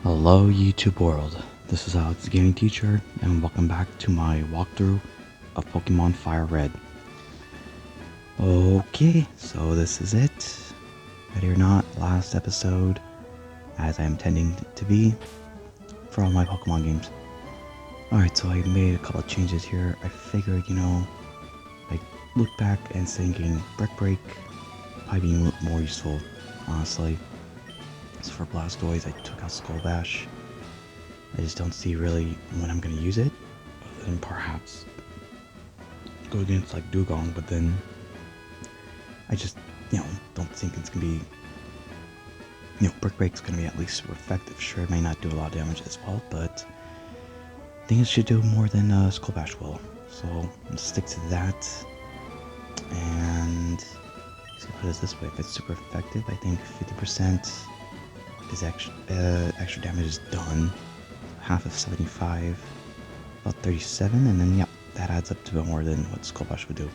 Hello YouTube world, this is Alex the Gaming Teacher, and welcome back to my walkthrough of Pokemon Fire Red. Okay, so this is it. Ready or not, last episode, as I am tending to be, for all my Pokemon games. Alright, so I made a couple of changes here. I figured, I look back and thinking Brick Break probably be more useful, honestly. So for Blastoise, I took out Skull Bash. I just don't see really when I'm going to use it, other than perhaps go against like Dugong, but then I just, don't think it's going to be, Brick Break's going to be at least effective. Sure, it may not do a lot of damage as well, but I think it should do more than Skull Bash will. So I'm going to stick to that, and let's put it this way, if it's super effective, I think 50% is extra damage is done. Half of 75, about 37, and then, that adds up to about more than what Skull Bash would do.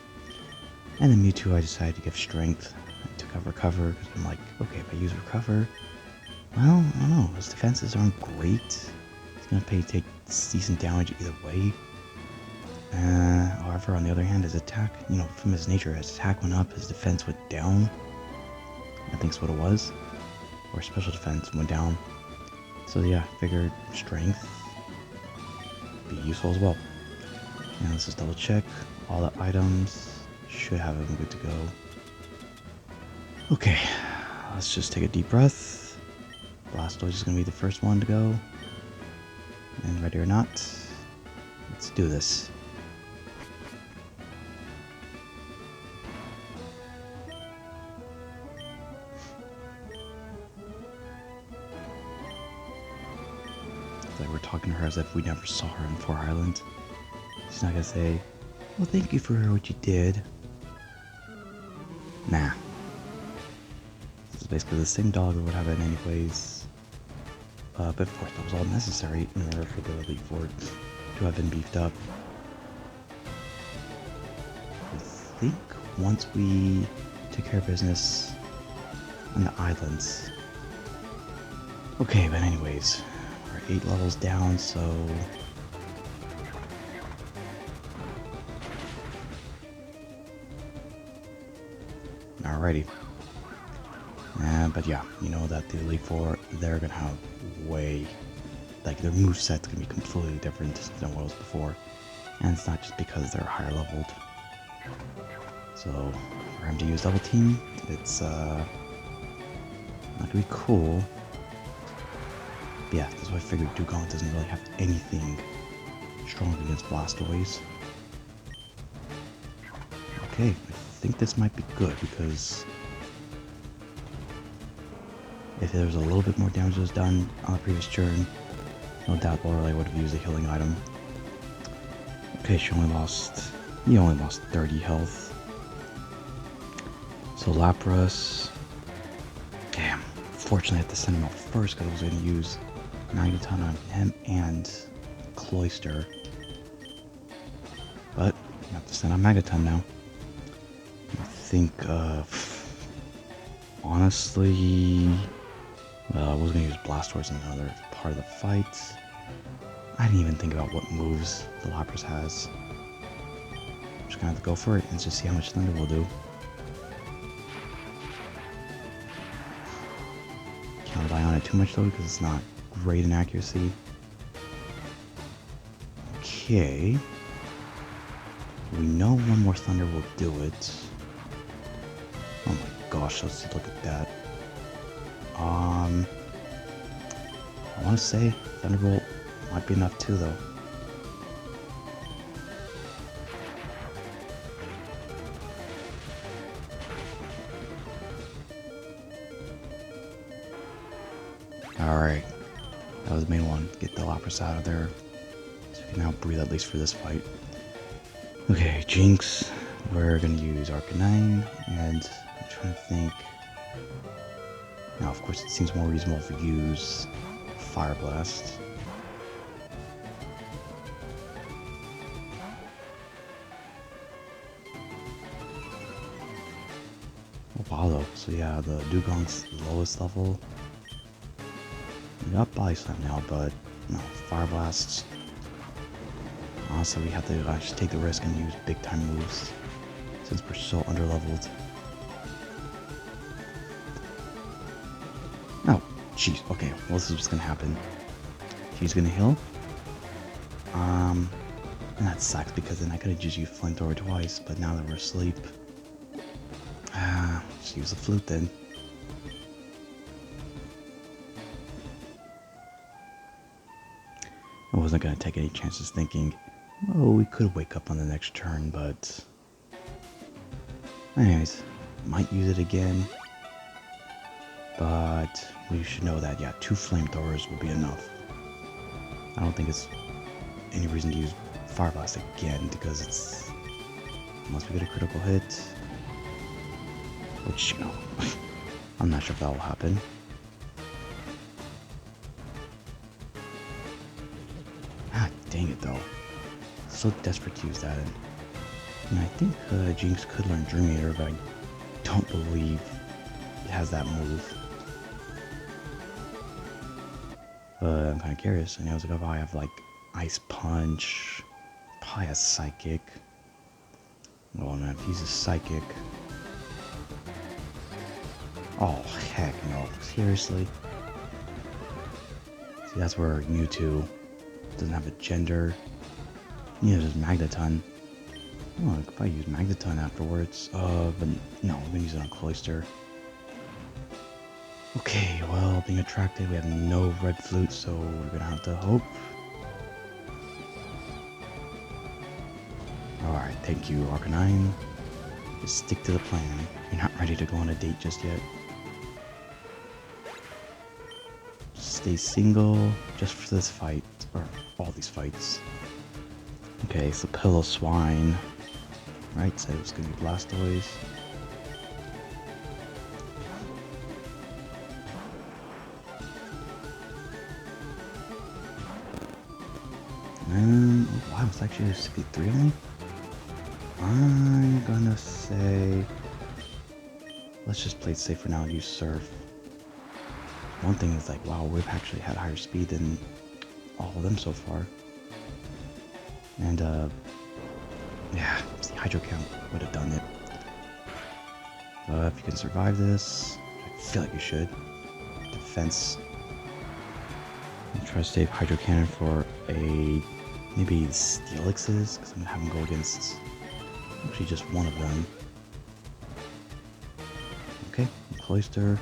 And then Mewtwo, I decided to give Strength. I took out Recover, because I'm like, okay, if I use Recover, well, I don't know, his defenses aren't great. He's going to take decent damage either way. However, on the other hand, his attack, from his nature, his attack went up, his defense went down. I think that's what it was. Or special defense went down. So yeah, figured Strength be useful as well. And let's just double check. All the items should have them good to go. Okay, let's just take a deep breath. Blastoise is going to be the first one to go. And ready or not, let's do this. It's like we're talking to her as if we never saw her in Fire Island. She's not going to say, well, thank you for what you did. Nah. This is basically the same dog that would have it anyways. But of course that was all necessary in order for the Elite Four to have been beefed up. I think once we take care of business on the islands. Okay, but anyways, we're 8 levels down, so alrighty. But yeah, you know that the Elite Four, they're gonna have their moveset's gonna be completely different than what it was before. And it's not just because they're higher leveled. So, for him to use Double Team, it's not gonna be cool. But yeah, that's why I figured Dugong doesn't really have anything strong against Blastoise. Okay, I think this might be good because if there was a little bit more damage that was done on the previous turn, no doubt Lorelei would have used a healing item. Okay, he only lost 30 health. So Lapras, damn, fortunately I had to send him out first because I was going to use Magneton on him and Cloyster. But I have to send out Magneton now. I think, honestly, I was going to use Blastoise in another part of the fight. I didn't even think about what moves the Lapras has. I'm just going to have to go for it and just see how much Thunder will do. Can't rely on it too much though because it's not great in accuracy. Okay. We know one more Thunder will do it. Oh my gosh, let's look at that. I want to say Thunderbolt might be enough too, though. Alright, that was the main one. Get the Lapras out of there, so we can now breathe at least for this fight. Okay, Jinx, we're gonna use Arcanine, and I'm trying to think. Now, of course, it seems more reasonable if we use Fire Blast. Oh, wow, though. So yeah, the Dugong's lowest level. We got Body Slam now, but no, Fire Blasts. Honestly, we have to just take the risk and use big time moves since we're so underleveled. Oh, jeez. Okay, well, this is what's gonna happen. She's gonna heal. And that sucks because then I could have just used Flamethrower twice, but now that we're asleep, just use the flute then. I wasn't gonna take any chances thinking, oh, we could wake up on the next turn, but anyways, might use it again. But we should know that, yeah, 2 Flamethrowers will be enough. I don't think it's any reason to use Fire Blast again, because it's... unless we get a critical hit. Which, you know, I'm not sure if that will happen. Ah, dang it though. So desperate to use that. And I think Jinx could learn Dream Eater, but I don't believe it has that move. I'm kind of curious. I know if I have like Ice Punch, probably a Psychic. Well, no, if he's a Psychic. Oh, heck no. Seriously? See, that's where Mewtwo doesn't have a gender. Yeah, just Magneton. Oh, I could probably use Magneton afterwards. But no, I'm gonna use it on Cloyster. Okay, well, being attracted, we have no red flute, so we're gonna have to hope. Alright, thank you, Arcanine. Just stick to the plan. You're not ready to go on a date just yet. Just stay single, just for this fight, or all these fights. Okay, so Piloswine. Right, said it was gonna be Blastoise. Oh, wow, it's actually a 63 only? I'm gonna say... let's just play it safe for now and use Surf. One thing is like, wow, we've actually had higher speed than all of them so far. And, yeah, the Hydro Count would have done it. If you can survive this, I feel like you should. Defense. I'll try to save Hydro Cannon for a... maybe Steelixes, because I'm gonna have him go against actually just one of them. Okay, Cloyster.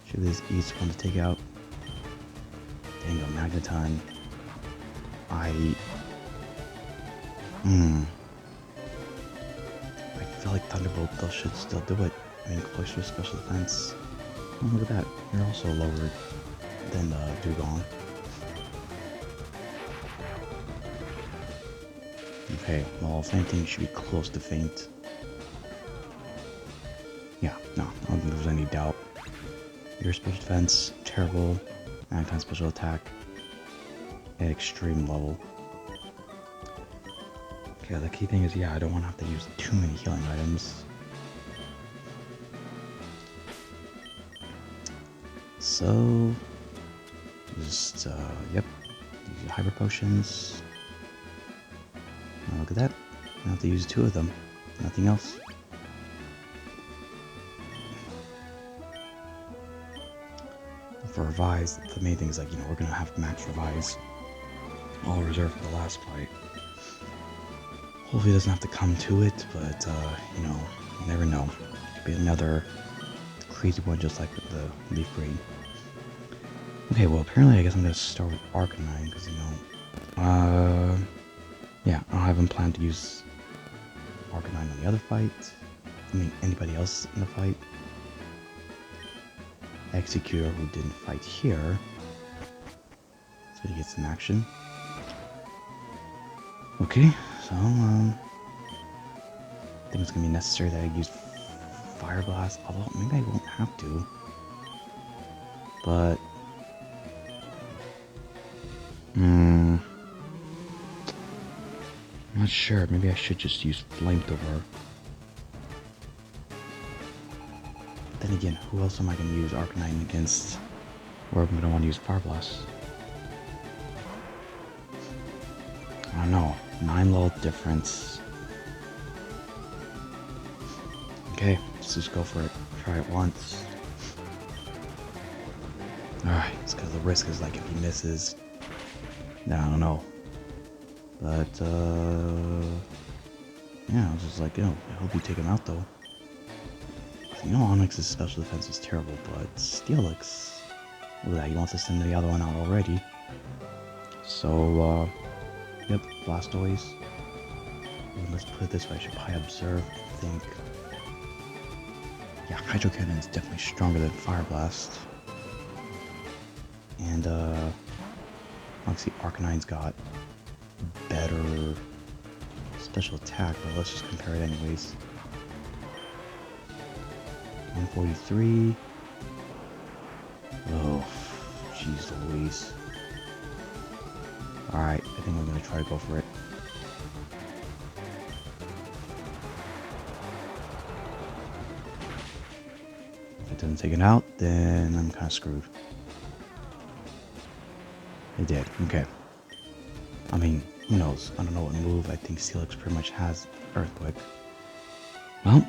Should be this easy one to take out. Dang, go Magneton. I feel like Thunderbolt though should still do it. I mean, Cloyster's special defense. Oh, look at that. You're also lower than Dugong. Okay, well, if anything, you should be close to faint. Yeah, no, I don't think there's any doubt. Your special defense, terrible. Magneton special attack at extreme level. Okay, the key thing is, yeah, I don't want to have to use too many healing items. So, just, yep, use your Hyper Potions. Oh, look at that. I have to use 2 of them. Nothing else. For Revise, the main thing is like, you know, we're gonna have max Revise. All reserved for the last fight. Hopefully it doesn't have to come to it, but, you know, you never know. Could be another crazy one just like with the Leaf Green. Okay, well, apparently I guess I'm gonna start with Arcanine, because, you know, yeah, I don't have him planned to use Arcanine on the other fight. I mean, anybody else in the fight. Executor, who didn't fight here. So he gets some action. Okay, so, I think it's gonna be necessary that I use Fire Blast, although maybe I won't have to. But... I'm not sure, maybe I should just use Flamethrower. Then again, who else am I going to use Arcanine against? Or I'm gonna want to use Fire Blast. I don't know. 9 level difference. Okay, let's just go for it. Try it once. Alright, it's because the risk is like if he misses, then I don't know. But, yeah, I was just like, I hope you take him out though. Onix's special defense is terrible, but Steelix, look at that, he wants to send the other one out already. So, yep, Blastoise. Let's put it this way, I should probably observe and think. Yeah, Hydro Cannon is definitely stronger than Fire Blast. And, obviously Arcanine's got better special attack, but let's just compare it anyways. 143. Oh, jeez Louise. Alright, I think I'm gonna try to go for it. If it doesn't take it out, then I'm kind of screwed. It did, okay. I mean, who knows? I don't know what move. I think Steelix pretty much has Earthquake. Well,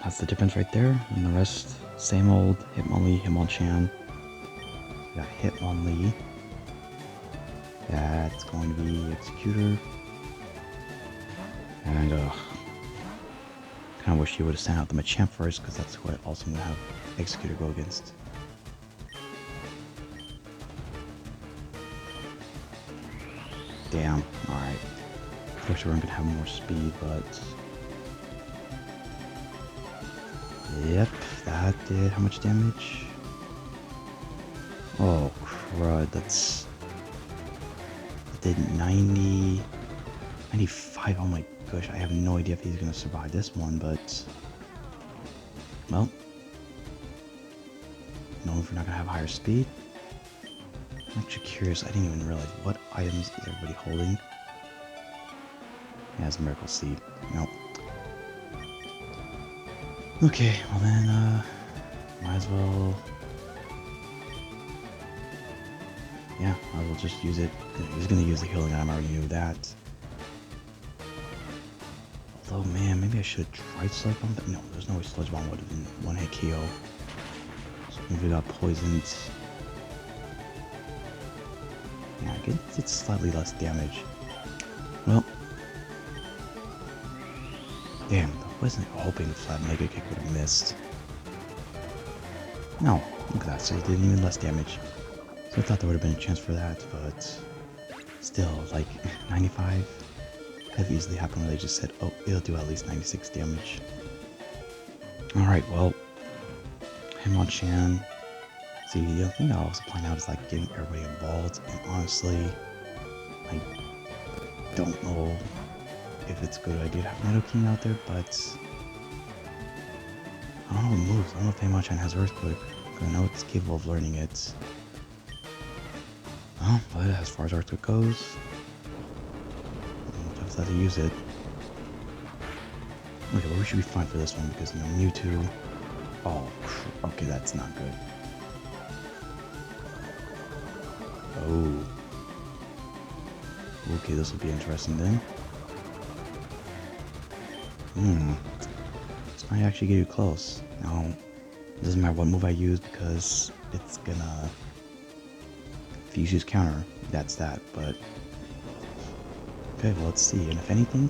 that's the difference right there. And the rest, same old Hitmonlee, Hitmonchan. We got Hitmonlee. That's going to be Executor. And, kind of wish you would have sent out the Machamp first, because that's what also going to have Executor go against. Damn, alright. Of course, we're going to have more speed, but... Yep, that did how much damage? Oh, crud, that's... That did 90... 95, oh my gosh, I have no idea if he's going to survive this one, but... Well... No, if we're not going to have higher speed. I'm actually curious, I didn't even realize what items is everybody holding. Yeah, it's a Miracle Seed. Nope. Okay, well then, might as well... Yeah, might as well just use it. He's gonna use the healing item, I already knew that. Although, man, maybe I should have tried Sludge Bomb, but no, there's no way Sludge Bomb would have been one-hit KO. So maybe we got poisoned. Yeah, I guess it's slightly less damage. Well. Damn, I wasn't hoping the flat Mega Kick would have missed. No, look at that, so it did even less damage. So I thought there would have been a chance for that, but still, like, 95 could have easily happened where they just said, oh, it'll do at least 96 damage. Alright, well, Hitmonchan. See, the other thing I'll also point out is like getting everybody involved, and honestly, I don't know if it's a good idea to have Nidoking out there, but I don't know what moves. I don't know if Hitmonchan has Earthquake, because I know it's capable of learning it. Well, but as far as Earthquake goes, I'll just have to use it. Okay, well, we should be fine for this one, because, Mewtwo... Oh, okay, that's not good. Oh. Okay, this will be interesting then. This might actually get you close. Now, it doesn't matter what move I use because it's gonna... If you use counter, that's that, but... Okay, well, let's see. And if anything,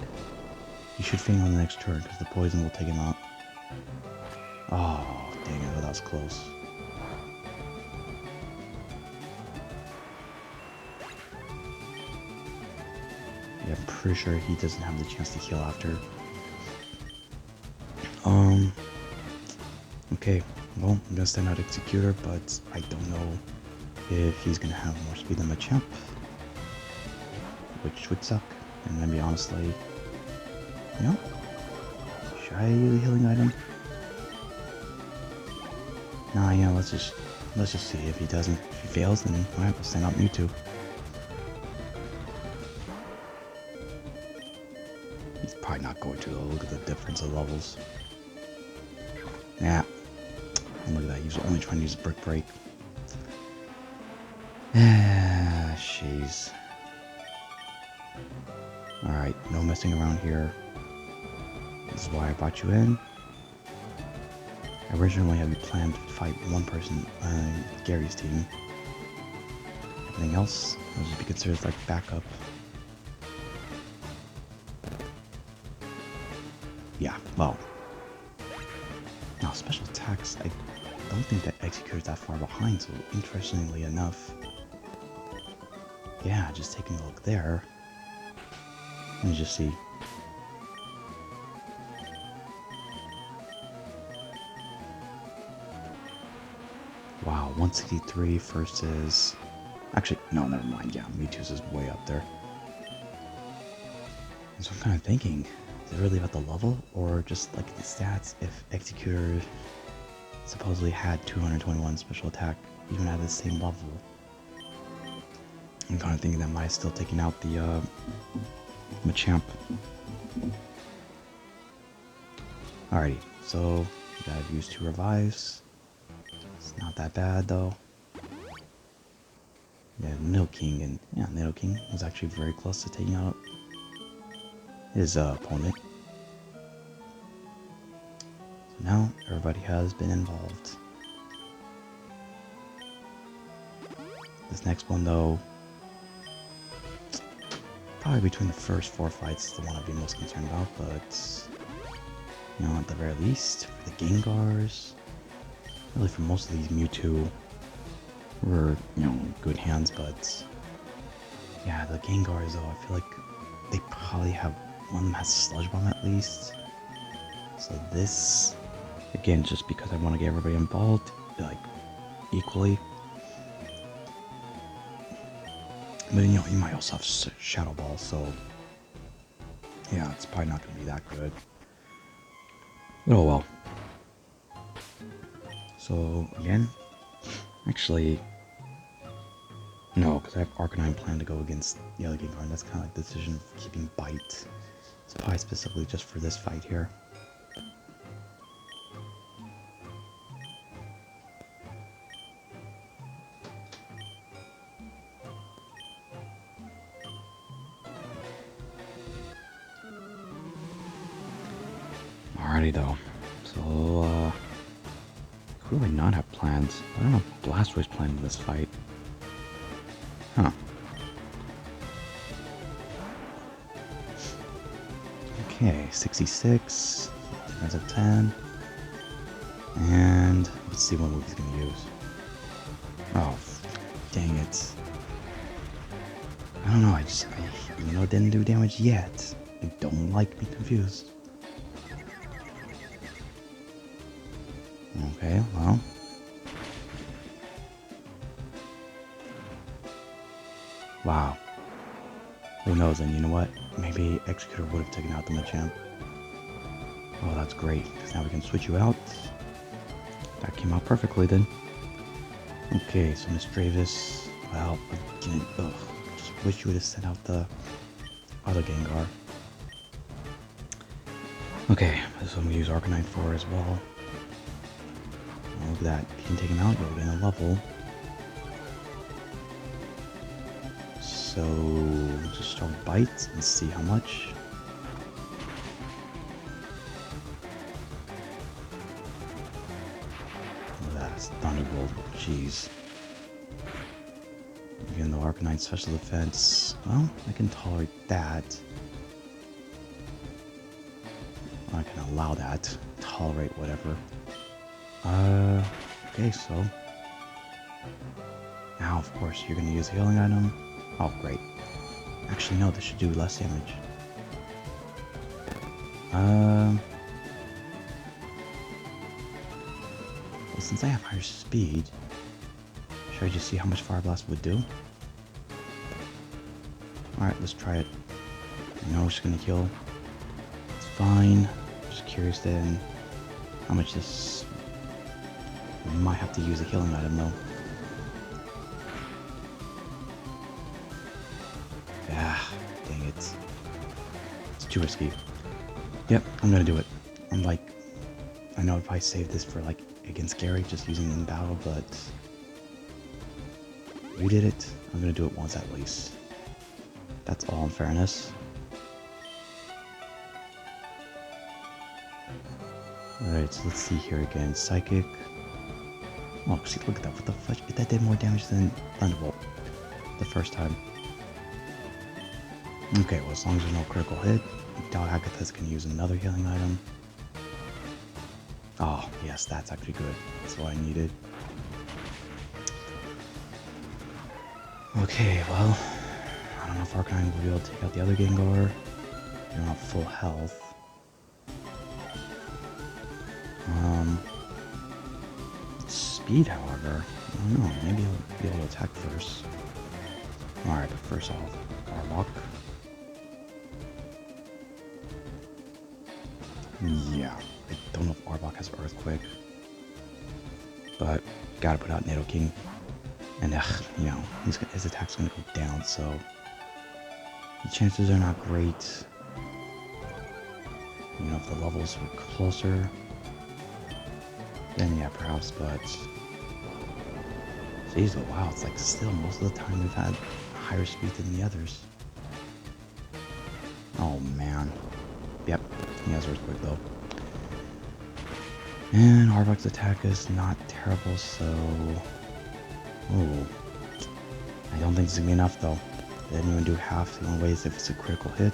he should faint on the next turn because the poison will take him out. Oh, dang it, that was close. Yeah, I'm pretty sure he doesn't have the chance to heal after. Okay, well, I'm gonna send out Executor, but I don't know if he's gonna have more speed than Machamp, which would suck. And maybe honestly, should I use the healing item? Nah, let's just see if he doesn't. If he fails, then alright, we'll send out Mewtwo. He's probably not going to though. Look at the difference of levels. Yeah. And look at that, he was only trying to use Brick Break. Jeez. Alright, no messing around here. This is why I brought you in. Originally, I had planned to fight one person on Gary's team. Everything else will just be considered like backup. Yeah, well. Now, special attacks, I don't think that Executor's that far behind, so interestingly enough. Yeah, just taking a look there. Let me just see. Wow, 163 versus... Actually, no, never mind. Yeah, Mewtwo's is way up there. And so I'm kind of thinking, is it really about the level, or just like the stats? If Executor supposedly had 221 special attack, even at the same level, I'm kind of thinking that might have still taken out the Machamp. Alrighty, so you gotta use 2 revives. It's not that bad though. Yeah, Nidoking, and yeah, Nidoking was actually very close to taking out his opponent. So now everybody has been involved. This next one though, probably between the first 4 fights is the one I'd be most concerned about, but you know, at the very least, for the Gengars, really for most of these Mewtwo were, you know, good hands, but yeah, the Gengars though, I feel like they probably have, one of them has Sludge Bomb at least. So this, again, just because I want to get everybody involved, like, equally. But, you know, he might also have Shadow Ball, so yeah, it's probably not going to be that good. Oh well. So, again, actually, no, because I have Arcanine planned to go against the other Gengar, and that's kind of like the decision of keeping Bite. It's probably specifically just for this fight here. Alrighty though, so who do I not have plans? I don't know if Blastoise planned in this fight. Huh. Okay, 66, defense of 10, and let's see what move he's gonna use. Oh, dang it. I don't know, even though it didn't do damage yet, I don't like being confused. Okay, well. Wow. Who knows, and you know what? Maybe Executor would have taken out the Machamp. Oh, that's great, because now we can switch you out. That came out perfectly then. Okay, so Miss Dravis, well, again, ugh, just wish you would have sent out the other Gengar. Okay, this one we use Arcanine for as well. Oh, look at that, if you can take him out, you'll gain a level. So, just start Bite and see how much. Oh, that's Thunderbolt, jeez. Even though Arcanine's special defense, well, I can tolerate that. I can allow that, tolerate whatever. Okay, so. Now, of course, you're gonna use a healing item. Oh, great. Actually, no, this should do less damage. Well, since I have higher speed, should I just see how much Fire Blast would do? Alright, let's try it. I know it's gonna kill. It's fine. Just curious then how much this... We might have to use a healing item though. Ah, dang it. It's too risky. Yep, I'm gonna do it. I'm like, I know if I save this for like against Gary, just using it in battle, but you did it, I'm gonna do it once at least. That's all in fairness. Alright, so let's see here again. Psychic. Oh, see, look at that. What the fudge? That did more damage than Thunderbolt the first time. Okay, well, as long as there's no critical hit, I doubt Agatha's gonna use another healing item. Oh, yes, that's actually good. That's what I needed. Okay, well, I don't know if Arcanine will be able to take out the other Gengar. They're not full health. Speed, however, I don't know. Maybe he'll be able to attack first. Alright, but first off, Arbok. Yeah, I don't know if Arbok has Earthquake. But, gotta put out Nidoking. And, you know, his attack's gonna go down, so the chances are not great. You know, if the levels were closer, then yeah, perhaps, but jeez, oh wow, it's like still most of the time we've had higher speed than the others. Oh man. Yep, he has Earthquake though. And Arbok's attack is not terrible, so oh, I don't think it's gonna be enough though. They didn't even do half. The only way is if it's a critical hit.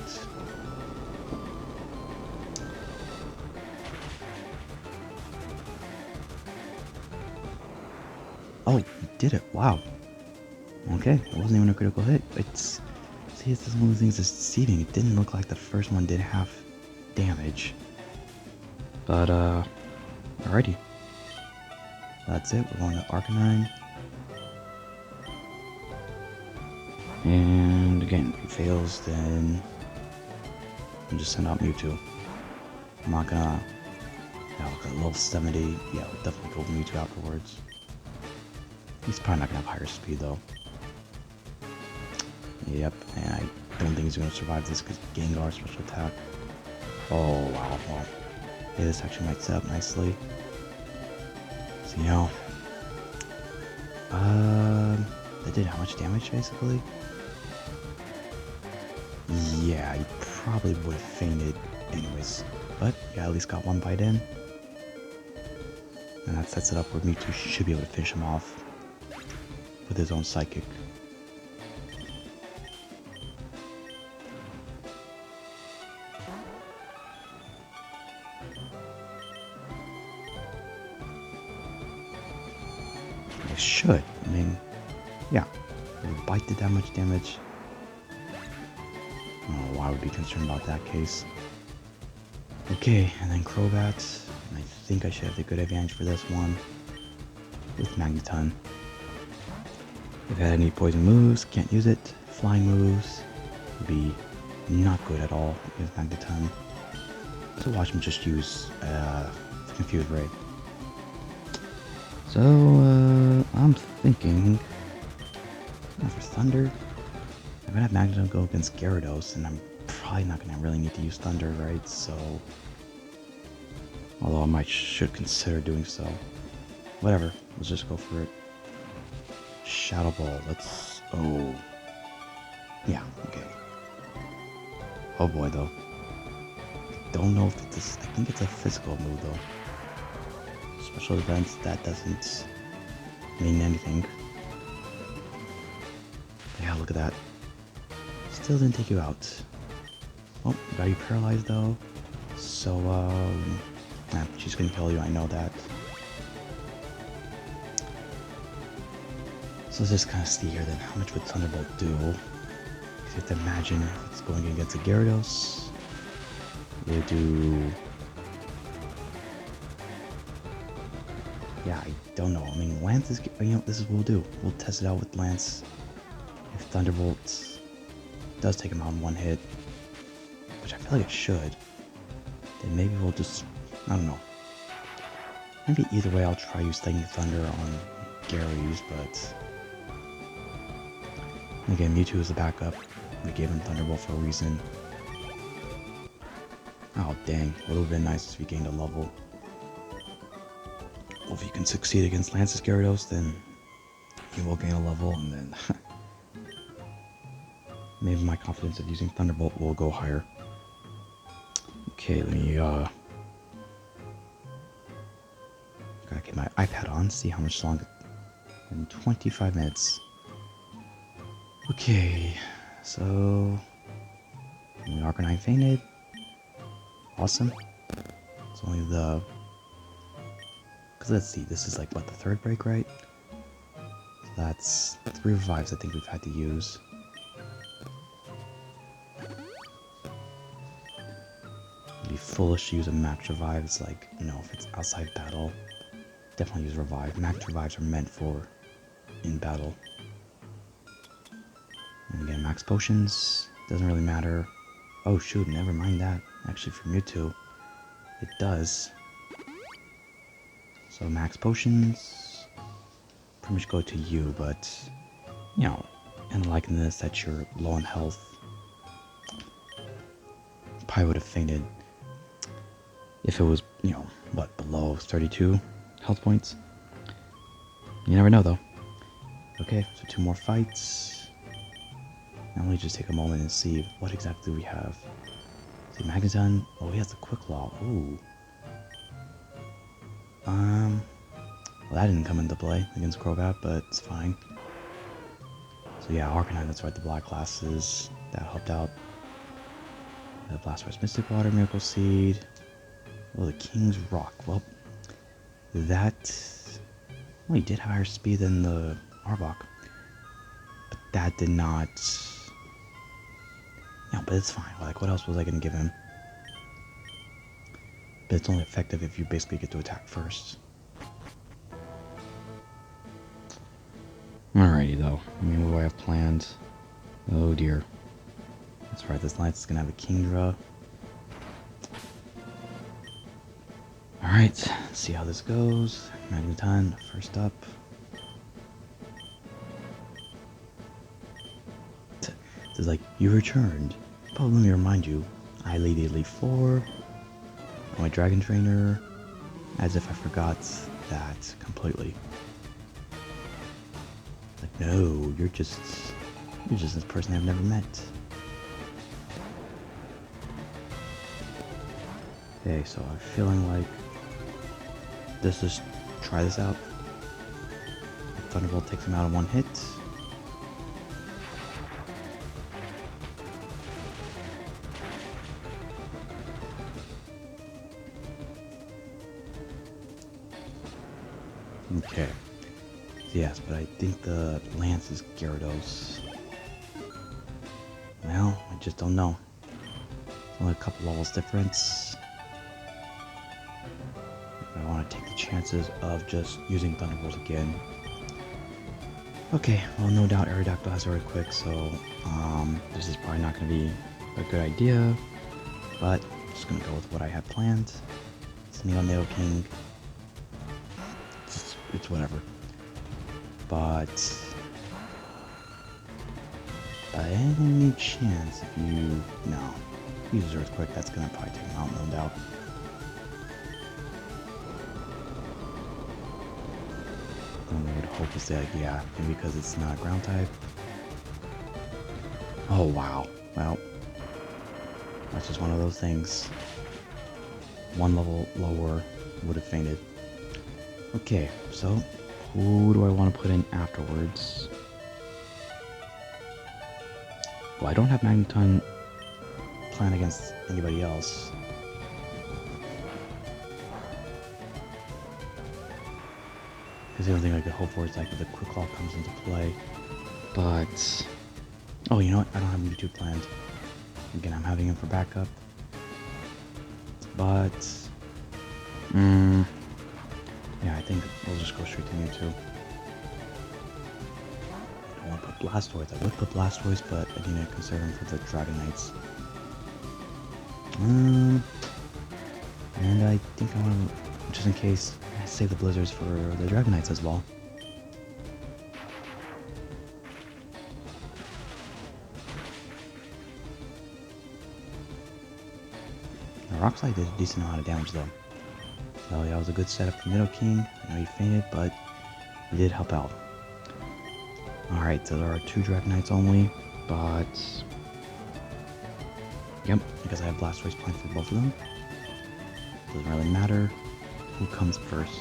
Oh, he did it. Wow. Okay, it wasn't even a critical hit. It's, see, it's one of the things that's deceiving. It didn't look like the first one did half damage. But, alrighty. That's it. We're going to Arcanine. And again, if he fails, then I'll just send out Mewtwo. I'm not gonna, at level 70, yeah, we'll definitely go Mewtwo afterwards. He's probably not gonna have higher speed though. Yep, and I don't think he's gonna survive this because Gengar special attack. Oh wow, well, yeah, this actually might set up nicely. So you know, that did how much damage basically? Yeah, he probably would have fainted anyways, but yeah, at least got one bite in. And that sets it up where Mewtwo should be able to finish him off with his own Psychic. It should. I mean, yeah. If a bite did that much damage, I don't know why I would be concerned about that case. Okay, and then Crobat. I think I should have the good advantage for this one with Magneton. If I had any poison moves, can't use it. Flying moves would be not good at all with Magneton. So watch him just use Confused Ray. So I'm thinking for Thunder, I'm gonna have Magneton go against Gyarados, and I'm probably not gonna really need to use Thunder, right? So, although I should consider doing so. Whatever, let's just go for it. Shadow Ball, let's... oh. Yeah, okay. Oh boy, though. I don't know if it's... I think it's a physical move, though. Special events, that doesn't mean anything. Yeah, look at that. Still didn't take you out. Oh, got you paralyzed, though. So, she's gonna kill you, I know that. So let's just kind of see here then, how much would Thunderbolt do? Because you have to imagine if it's going against a Gyarados, it would do... yeah, I don't know. I mean, Lance is... you know, this is what we'll do. We'll test it out with Lance. If Thunderbolt does take him out in one hit, which I feel like it should, then maybe we'll just... I don't know. Maybe either way I'll try use Lightning Thunder on Gary's, but... again, Mewtwo is the backup. We gave him Thunderbolt for a reason. Oh dang, it would have been nice if he gained a level. Well, if you can succeed against Lance's Gyarados, then King will gain a level, and then maybe my confidence of using Thunderbolt will go higher. Okay, let me gotta get my iPad on, see how much longer. In 25 minutes. Okay, so Arcanine fainted. Awesome. It's only the... Because let's see, this is like, what, the third break, right? So that's 3 revives I think we've had to use. It'd be foolish to use a max revive. It's like, you know, if it's outside battle, definitely use revive. Max revives are meant for in battle. And again, max potions, doesn't really matter. Oh shoot, never mind that. Actually, for Mewtwo, it does. So max potions pretty much go to you, but you know, and like in this, that you're low on health, probably would have fainted if it was, you know, what, below 32 health points. You never know though. Okay, so 2 more fights. Now let me just take a moment and see what exactly we have. See, Magneton. Oh, he has the Quick Law. Ooh. Well, that didn't come into play against Crobat, but it's fine. So yeah, Arcanine, that's right, the black glasses. That helped out. The Blastoise Mystic Water, Miracle Seed. Oh, the King's Rock. Well, that... Well, he did have higher speed than the Arbok. But that did not... Yeah, but it's fine. Like, what else was I going to give him? But it's only effective if you basically get to attack first. Alrighty, though. I mean, what do I have planned? Oh, dear. That's right, this night's going to have a Kingdra. Alright, let's see how this goes. Magneton, first up. It's like, you returned. But let me remind you, I lead Elite 4. I'm a Dragon Trainer. As if I forgot that completely. Like, no, you're just this person I've never met. Okay, so I'm feeling like let's just try this out. Thunderbolt takes him out in 1 hit. Okay. Yes, but I think the Lance is Gyarados. Well, I just don't know. It's only a couple levels difference. I want to take the chances of just using Thunderbolt again. Okay, well, no doubt Aerodactyl has very quick, so this is probably not going to be a good idea. But I'm just going to go with what I had planned. Sneasel Nidoking. It's whatever. But by any chance, if you use Earthquake, that's gonna probably take him out, no doubt. And I would hope is that, yeah, maybe because it's not ground type. Oh wow, well, that's just one of those things. 1 level lower would have fainted. Okay, so who do I want to put in afterwards? Well, I don't have Magneton plan against anybody else. Because the only thing I could hope for is like if the Quick Claw comes into play. But oh, you know what? I don't have Mewtwo planned. Again, I'm having him for backup. But yeah, I think we'll just go straight to Mewtwo. I don't want to put Blastoise. I would put Blastoise, but I need to consider him for the Dragonites. And I think I want to, just in case, save the Blizzards for the Dragonites as well. The Rock Slide did a decent amount of damage though. So yeah, that was a good setup for Nidoking. I know he fainted, but he did help out. Alright, so there are 2 Dragonites only, but... Yep, because I have Blastoise planned for both of them. Doesn't really matter who comes first.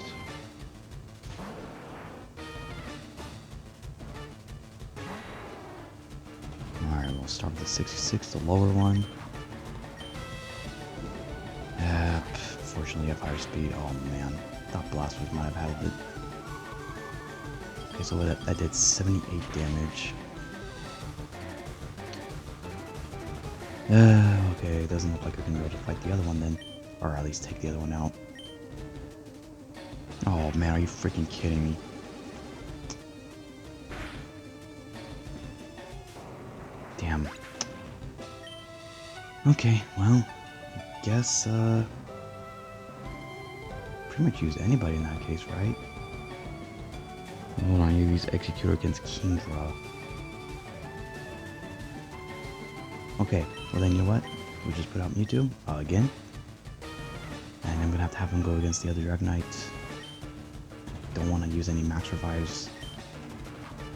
Alright, we'll start with the 66, the lower one. Fortunately, I have higher speed. Oh man, thought Blastoise might have had it. Okay, so that did 78 damage. Okay, it doesn't look like we're gonna be able to fight the other one then. Or at least take the other one out. Oh man, are you freaking kidding me? Damn. Okay, well, I guess, pretty much use anybody in that case, right? Hold on, you use Executor against Kingdra. Okay, well then you know what? We'll just put out Mewtwo, again. And I'm gonna have him go against the other Dragonite. Don't want to use any max revives.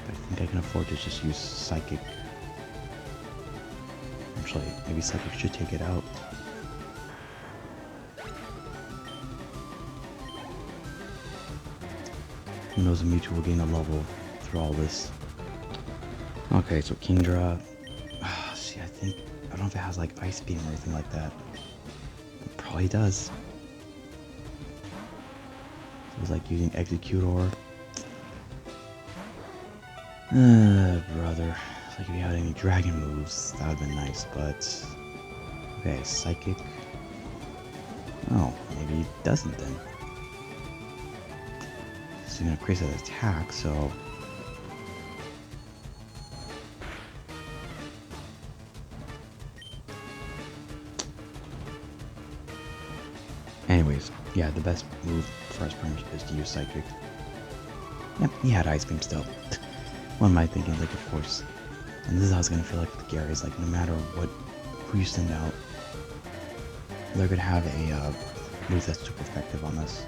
But I think I can afford to just use Psychic. Actually, maybe Psychic should take it out. Who knows if Mewtwo will gain a level through all this. Okay, so Kingdra. See, I don't know if it has like Ice Beam or anything like that. It probably does. So it's like using Executor. Brother. It's like if you had any dragon moves, that would have been nice, but... Okay, Psychic. Oh, maybe he doesn't then. So he's gonna increase that attack, so... Anyways, yeah, the best move for us pretty much is to use Psychic. Yep, he had Ice Beam still. What am I thinking? Like, of course. And this is how it's gonna feel like with Gary. Is like, no matter who you send out, they're gonna have a move that's super effective on us.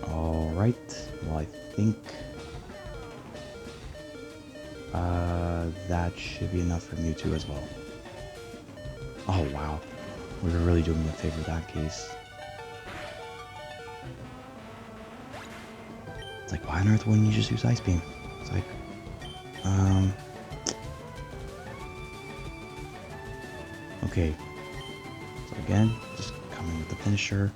Alright, well I think that should be enough for Mewtwo as well. Oh wow, we were really doing me a favor in that case. It's like, why on earth wouldn't you just use Ice Beam? It's like, okay. So again, just coming with the finisher.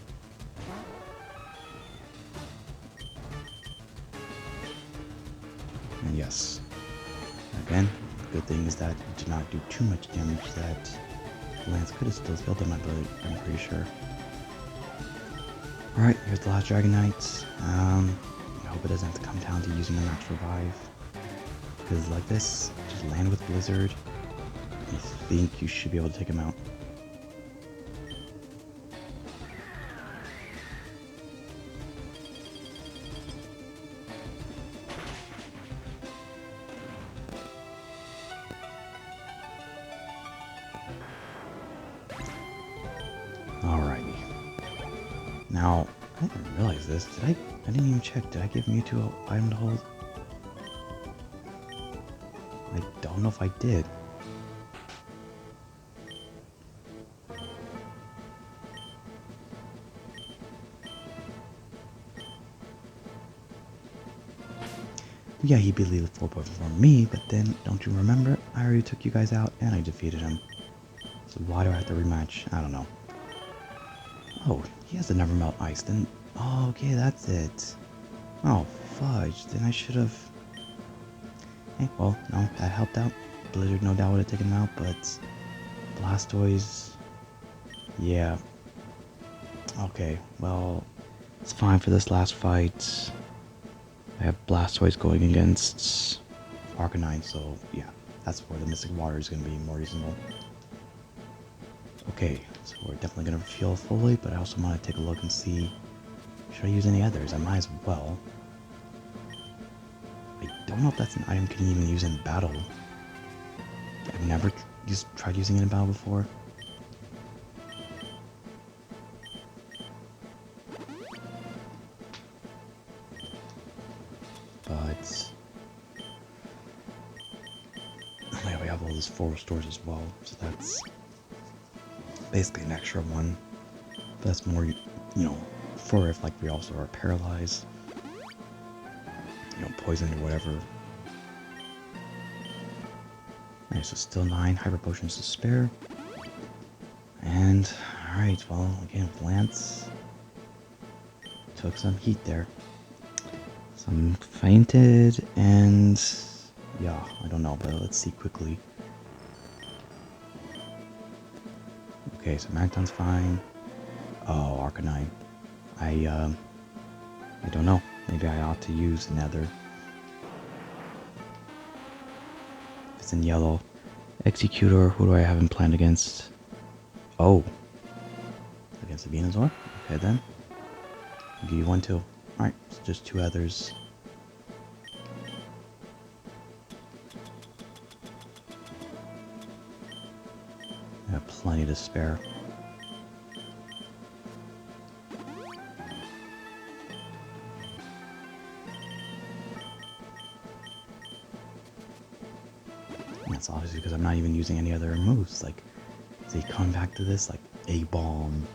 And yes. Again, the good thing is that it did not do too much damage that Lance could have still killed him, I'm pretty sure. Alright, here's the last Dragonite. I hope it doesn't have to come down to using a max revive. Because like this, just land with Blizzard. I think you should be able to take him out. Alrighty. Now, I didn't realize this. I didn't even check. Did I give Mewtwo an item to hold? I don't know if I did. Yeah, he beat lethal before me, but then, don't you remember? I already took you guys out and I defeated him. So why do I have to rematch? I don't know. Oh, he has the Never Melt Ice. Then, oh, okay, that's it. Oh, fudge. Then I should have... Hey, well, no, that helped out. Blizzard no doubt would have taken him out, but... Blastoise... Yeah. Okay, well... It's fine for this last fight. I have Blastoise going against Arcanine, so yeah, that's where the Mystic Water is going to be more reasonable. Okay, so we're definitely going to heal fully, but I also want to take a look and see, should I use any others? I might as well. I don't know if that's an item you can even use in battle. I've never tried using it in battle before. But Yeah, we have all these 4 restores as well, so that's basically an extra one. But that's more, for if like we also are paralyzed, poisoned or whatever. Alright, so still 9 hyper potions to spare. And alright, well, again with Lance, took some heat there. Some fainted, and yeah, I don't know, but let's see quickly. Okay, so Magneton's fine. Oh, Arcanine. I don't know. Maybe I ought to use Nether. If it's in yellow. Executor, who do I have him planned against? Oh. Against the Venusaur? Okay then. I'll give you 1 too. Alright, so just 2 others. I have plenty to spare. And that's obviously because I'm not even using any other moves. Like, they come back to this, like A-Bomb.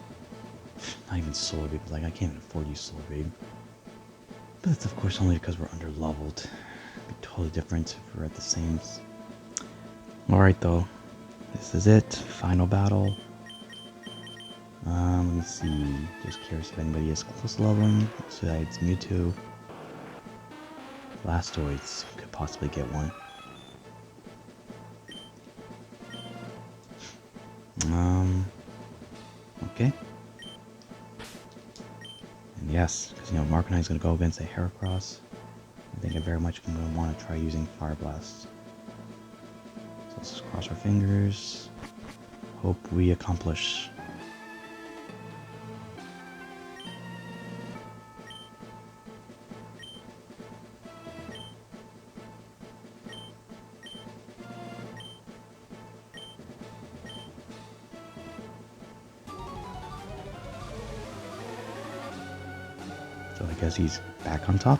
Not even Solar Beam. Like, I can't even afford to use Solar Beam. But that's of course only because we're under leveled. It'd be totally different if we're at the same. Alright though. This is it. Final battle. Let me see. Just curious if anybody is close to leveling. Besides Mewtwo. Blastoids could possibly get one. Okay. And yes, because Markanite is going to go against a Heracross. I think I very much am going to want to try using Fire Blast. So let's just cross our fingers. Hope we accomplish. So I guess he's back on top.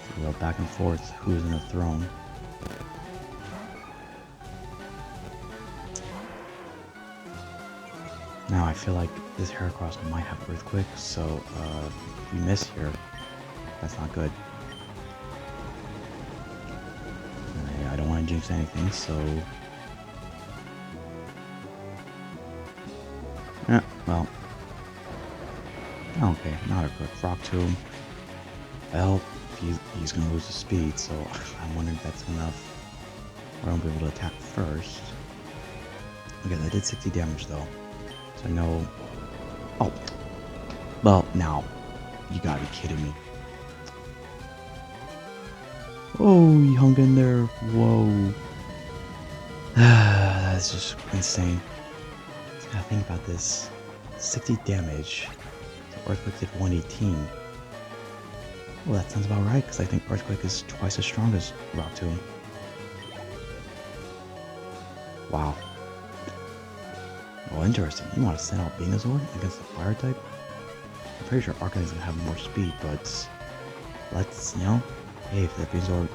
So we're back and forth. Who's in the throne? Now I feel like this Heracross might have Earthquake, so if we miss here, that's not good. I don't want to jinx anything, so... Yeah, well... Okay, not a good Rock Tomb. Well, he's gonna lose his speed, so I'm wondering if that's enough. I won't be able to attack first. Okay, that did 60 damage though. So I know... Oh! Well, now, you gotta be kidding me. Oh, he hung in there. Whoa. That's just insane. I gotta think about this. 60 damage. So Earthquake did 118. Well, that sounds about right, because I think Earthquake is twice as strong as Rock Tomb. Wow. Well, interesting. You want to send out Venusaur against the fire type? I'm pretty sure Arcanine is going to have more speed, but let's, hey, if the Venusaur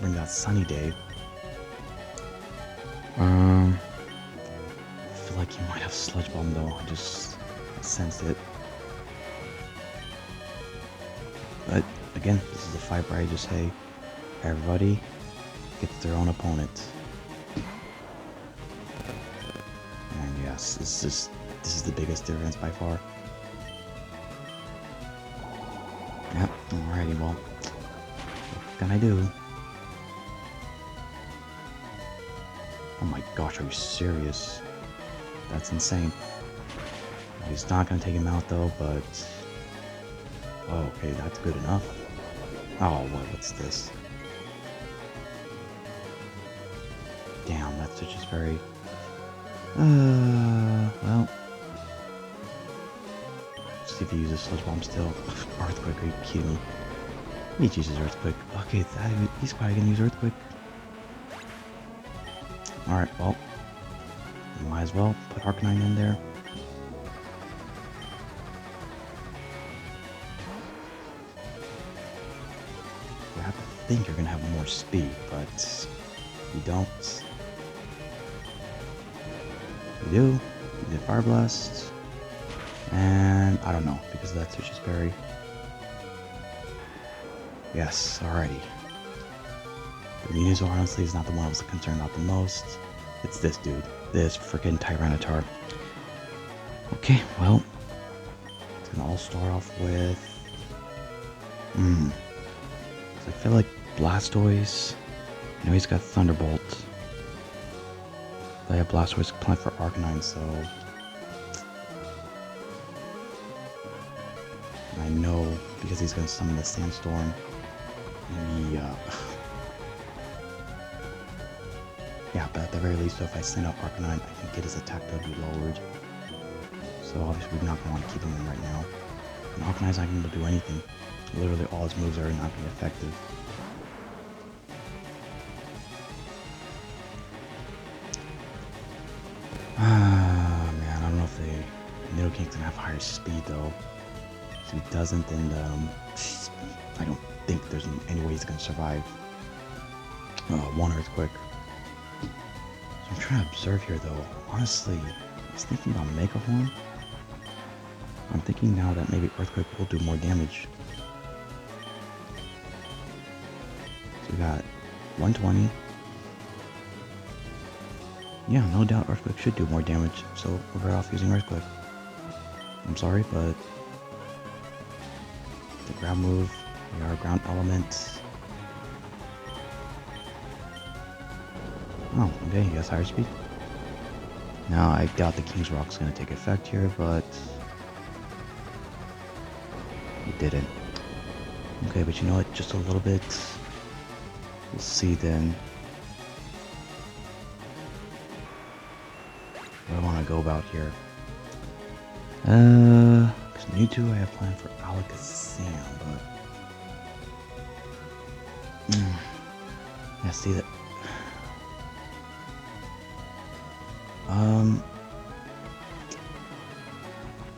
brings out Sunny Day, I feel like he might have Sludge Bomb though. I just sensed it. But again, this is a fight where I just say, everybody gets their own opponent. And yes, this is the biggest difference by far. Yep, alrighty, well, what can I do? Oh my gosh, are you serious? That's insane. He's not gonna take him out though, but... Oh, okay, that's good enough. Oh, what's this? Damn, that's just very... well... See if he uses Sludge Bomb still. Earthquake, are you kidding me? He uses Earthquake. Okay, he's probably gonna use Earthquake. Alright, well... Might as well put Arcanine in there. I think you're gonna have more speed, but You don't. You do. You did Fire Blast. And I don't know, because of that Citrus Berry. Yes, alrighty. The Venusaur honestly is not the one I was concerned about the most. It's this dude. This freaking Tyranitar. Okay, well. It's gonna all start off with... I feel like Blastoise... I know he's got Thunderbolt. But I have Blastoise planned for Arcanine, so... I know, because he's gonna summon the Sandstorm. Yeah. Yeah, but at the very least, so if I send out Arcanine, I can get his attack W lowered. So obviously we're not going to want to keep him in right now. And Arcanine's not going to do anything. Literally all his moves are not going to be effective. Man, I don't know if the Nidoking's going to have higher speed though. If he doesn't, then I don't think there's any way he's going to survive one Earthquake. So I'm trying to observe here though. Honestly, I was thinking about Mega Horn. I'm thinking now that maybe Earthquake will do more damage. So we got 120. Yeah, no doubt Earthquake should do more damage, so we're better off using Earthquake. I'm sorry, but the ground move, we are ground element. Oh, okay, he has higher speed. Now, I doubt the King's Rock's gonna take effect here, but he didn't. Okay, but you know what? Just a little bit. We'll see then. What do I want to go about here? Because Mewtwo I have planned for Alakazam, but... yeah, see that...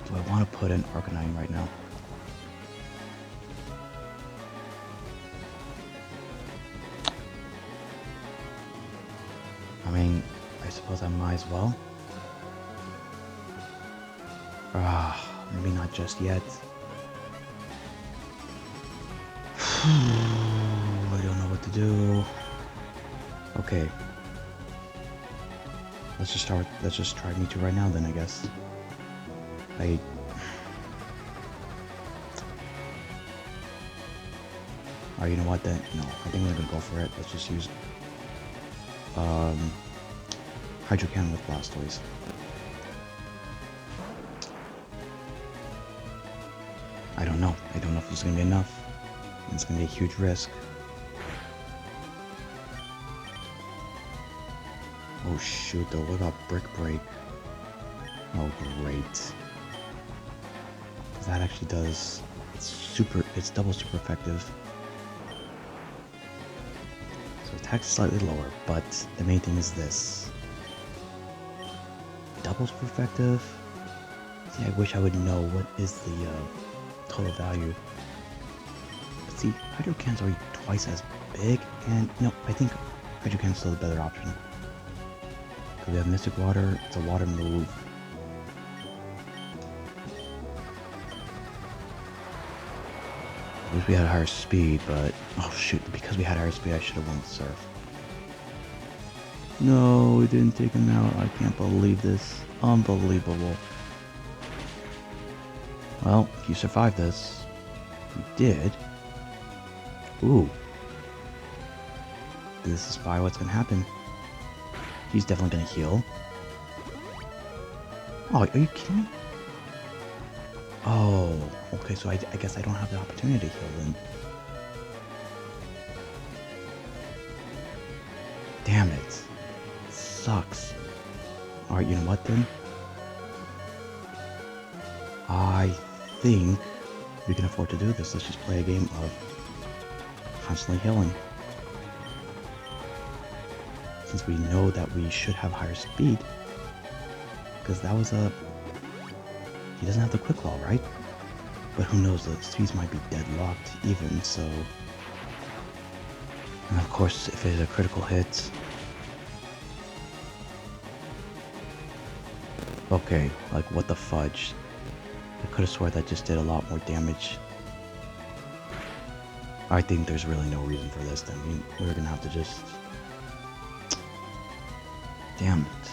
do I want to put in Arcanine right now? I mean, I suppose I might as well. Maybe not just yet. I don't know what to do. Okay. Let's just try Mewtwo right now then, I guess. Alright, you know what then? No, I think we're gonna go for it. Let's just use Hydro Cannon with Blastoise. I don't know. I don't know if it's gonna be enough. It's gonna be a huge risk. Oh shoot though, what about Brick Break? Oh great. That actually does, it's double super effective. So attack's slightly lower, but the main thing is this. Double super effective? See, I wish I would know what is the total value. But see, Hydro Cannon's already twice as big, and no, I think Hydro Cannon's still the better option. Because we have Mystic Water, it's a water move. I wish we had higher speed, but oh shoot, because we had higher speed I should have won with Surf. No, we didn't take him out. I can't believe this. Unbelievable. Well, if you survive this, you did. Ooh. This is probably what's gonna happen. He's definitely gonna heal. Oh, are you kidding me? Oh, okay, so I guess I don't have the opportunity to heal then. Damn it. Sucks. Alright, you know what then? I think we can afford to do this. Let's just play a game of constantly healing. Since we know that we should have higher speed. Because that was a... He doesn't have the Quick Claw, right? But who knows, the speeds might be deadlocked even, so... And of course, if it is a critical hit, Okay, like what the fudge? I could have sworn that just did a lot more damage. I think there's really no reason for this then. We're gonna have to just... Damn it.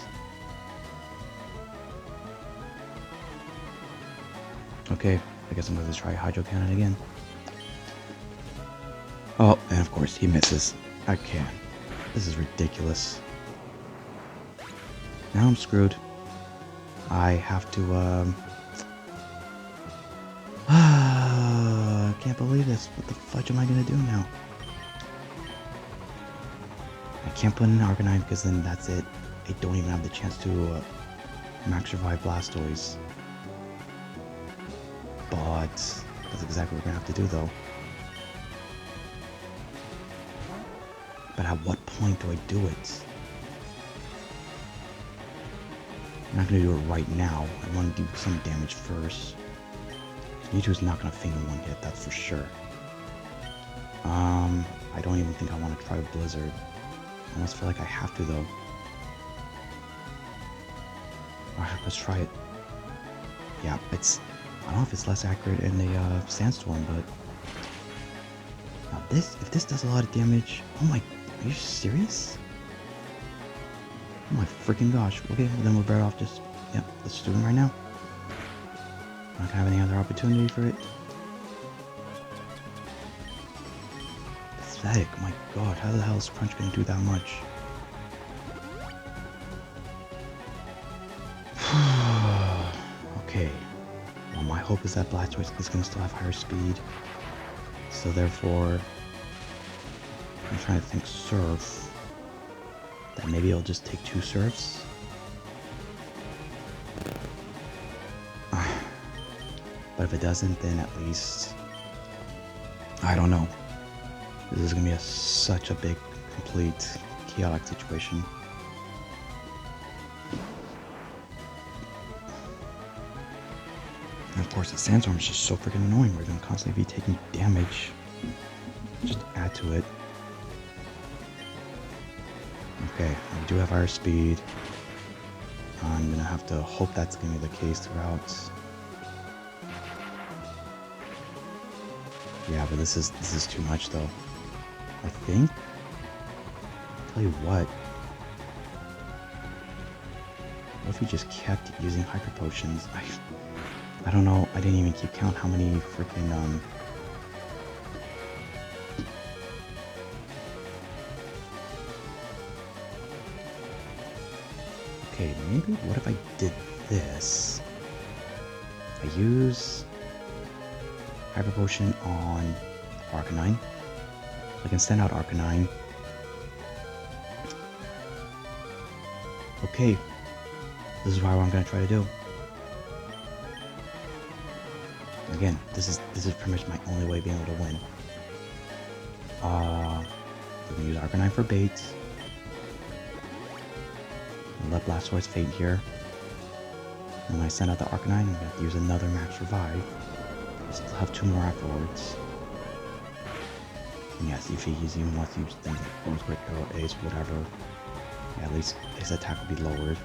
Okay, I guess I'm gonna try Hydro Cannon again. Oh, and of course he misses. I can't. This is ridiculous. Now I'm screwed. I have to, I can't believe this. What the fudge am I gonna do now? I can't put in Arcanine because then that's it. I don't even have the chance to max revive Blastoise. But that's exactly what we're gonna have to do though. But at what point do I do it? I'm not gonna do it right now. I want to do some damage first. Mewtwo's not gonna finger one hit, that's for sure. I don't even think I want to try Blizzard. I almost feel like I have to though. Alright, let's try it. Yeah, it's... I don't know if it's less accurate in the Sandstorm, but... Now this, if this does a lot of damage... Oh my... Are you serious? Oh my freaking gosh. Okay, well then we're better off just... Yep, let's do it right now. Not gonna have any other opportunity for it. Pathetic, my god, how the hell is Crunch gonna do that much? Okay. Well, my hope is that Blastoise is gonna still have higher speed. So therefore... I'm trying to think Surf. That maybe it'll just take 2 Surfs. But if it doesn't, then at least... I don't know. This is going to be such a big, complete, chaotic situation. And of course, the Sandstorm is just so freaking annoying. We're going to constantly be taking damage. Just add to it. Okay, we do have higher speed. I'm going to have to hope that's going to be the case throughout. Yeah, but this is too much though. I think. Tell you what. What if we just kept using Hyper Potions? I don't know. I didn't even keep count how many freaking Okay, maybe what if I did this? I use Hyper Potion on Arcanine. So I can send out Arcanine. Okay. This is what I'm gonna try to do. Again, this is pretty much my only way of being able to win. We're gonna use Arcanine for bait. Let Blastoise fade here. And when I send out the Arcanine, I'm gonna have to use another Max Revive. Still have 2 more afterwards. And yes, if he even wants to use things like Earthquake, Arrow, Ace, whatever, yeah, at least his attack will be lowered.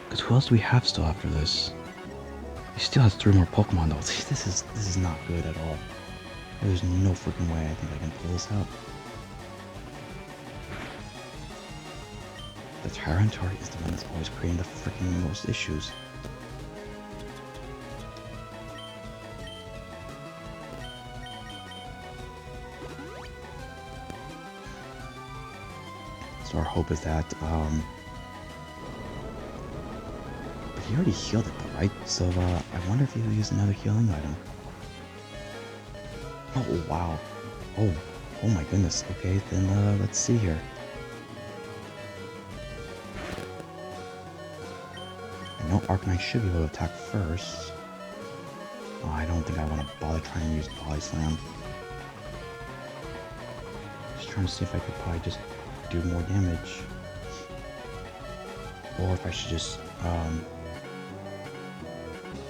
Because who else do we have still after this? He still has 3 more Pokemon though. This is not good at all. There's no freaking way I think I can pull this out. The Tyranitar is the one that's always creating the freaking most issues. So our hope is that, but he already healed it though, right? So, I wonder if he will use another healing item. Oh, wow. Oh my goodness. Okay, then, let's see here. I know Arcanine should be able to attack first. Oh, I don't think I want to bother trying to use Body Slam. Just trying to see if I could probably just do more damage. Or if I should just,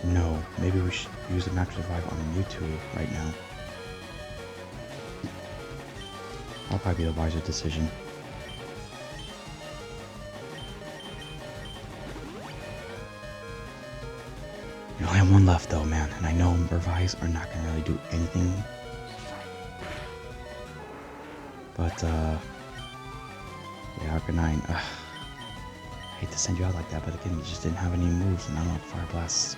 no, maybe we should use the Max Revive on Mewtwo right now. That'll probably be the wiser decision. one left though, man, and I know Revise are not gonna really do anything. But yeah, Arcanine. I hate to send you out like that, but again, you just didn't have any moves, and I don't know, Fire Blast